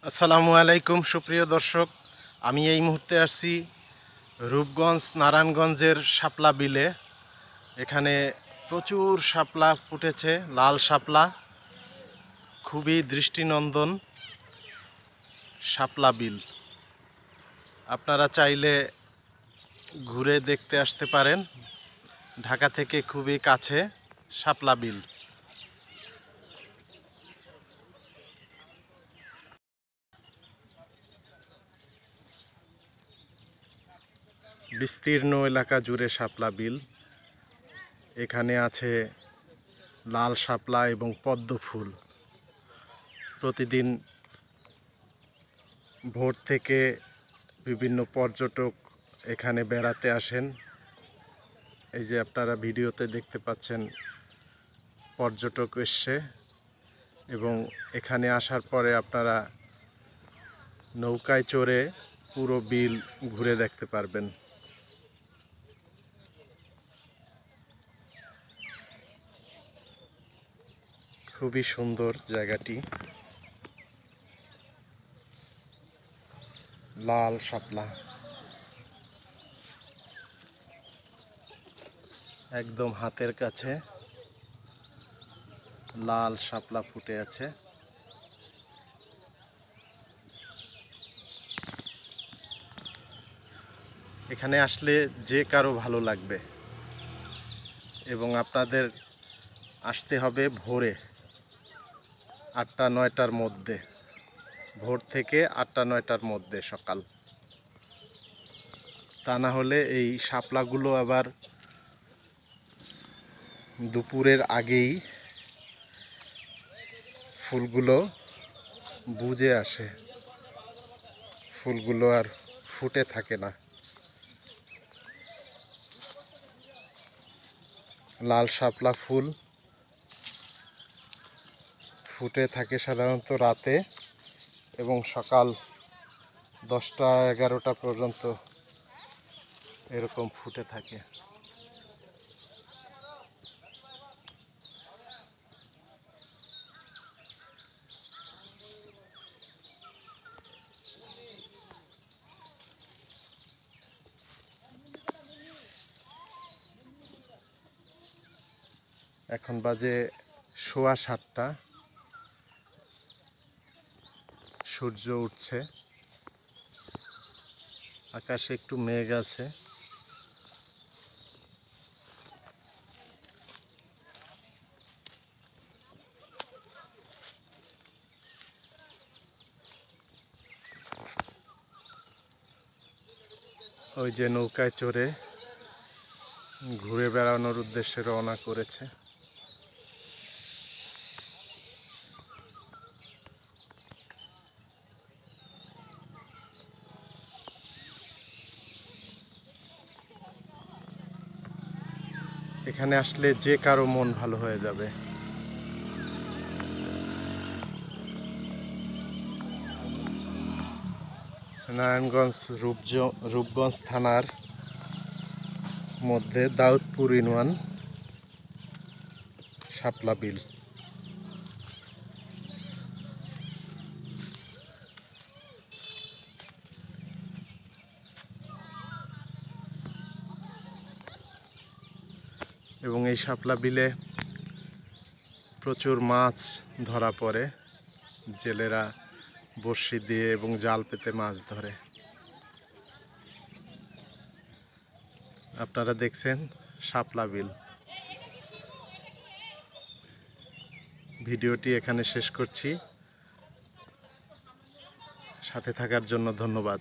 আসসালামু আলাইকুম সুপ্রিয় দর্শক, আমি এই মুহূর্তে আসছি রূপগঞ্জ নারায়ণগঞ্জের শাপলা বিলে। এখানে প্রচুর শাপলা ফুটেছে, লাল শাপলা, খুবই দৃষ্টিনন্দন শাপলা বিল। আপনারা চাইলে ঘুরে দেখতে আসতে পারেন। ঢাকা থেকে খুবই কাছে শাপলা বিল। বিস্তীর্ণ এলাকা জুড়ে শাপলা বিল। এখানে আছে লাল শাপলা এবং পদ্ম ফুল। প্রতিদিন ভোর থেকে বিভিন্ন পর্যটক এখানে বেড়াতে আসেন। এই যে আপনারা ভিডিওতে দেখতে পাচ্ছেন পর্যটক এসছে, এবং এখানে আসার পরে আপনারা নৌকায় চড়ে পুরো বিল ঘুরে দেখতে পারবেন। খুবই সুন্দর জায়গাটি। লাল শাপলা একদম হাতের কাছে লাল শাপলা ফুটে আছে। এখানে আসলে যে কারো ভালো লাগবে, এবং আপনাদের আসতে হবে ভোরে 8টা-9টার মধ্যে। ভোর থেকে 8টা-9টার মধ্যে সকাল। তা না হলে এই শাপলাগুলো আবার দুপুরের আগেই ফুলগুলো বুজে আসে, ফুলগুলো আর ফুটে থাকে না। লাল শাপলা ফুল ফুটে থাকে সাধারণত রাতে, এবং সকাল 10টা-11টা পর্যন্ত এরকম ফুটে থাকে। এখন বাজে 7:15। সূর্য উঠছে, আকাশে একটু মেঘ আছে। ওই যে নৌকায় চড়ে ঘুরে বেড়ানোর উদ্দেশ্যে রওনা করেছে। এখানে আসলে যে কারো মন ভালো হয়ে যাবে। নারায়ণগঞ্জ রূপগঞ্জ থানার মধ্যে দাউদপুর ইউনিয়ন শাপলা বিল। এবং এই শাপলা বিলে প্রচুর মাছ ধরা পড়ে। জেলেরা বড়শি দিয়ে এবং জাল পেতে মাছ ধরে। আপনারা দেখছেন শাপলা বিল। ভিডিওটি এখানে শেষ করছি। সাথে থাকার জন্য ধন্যবাদ।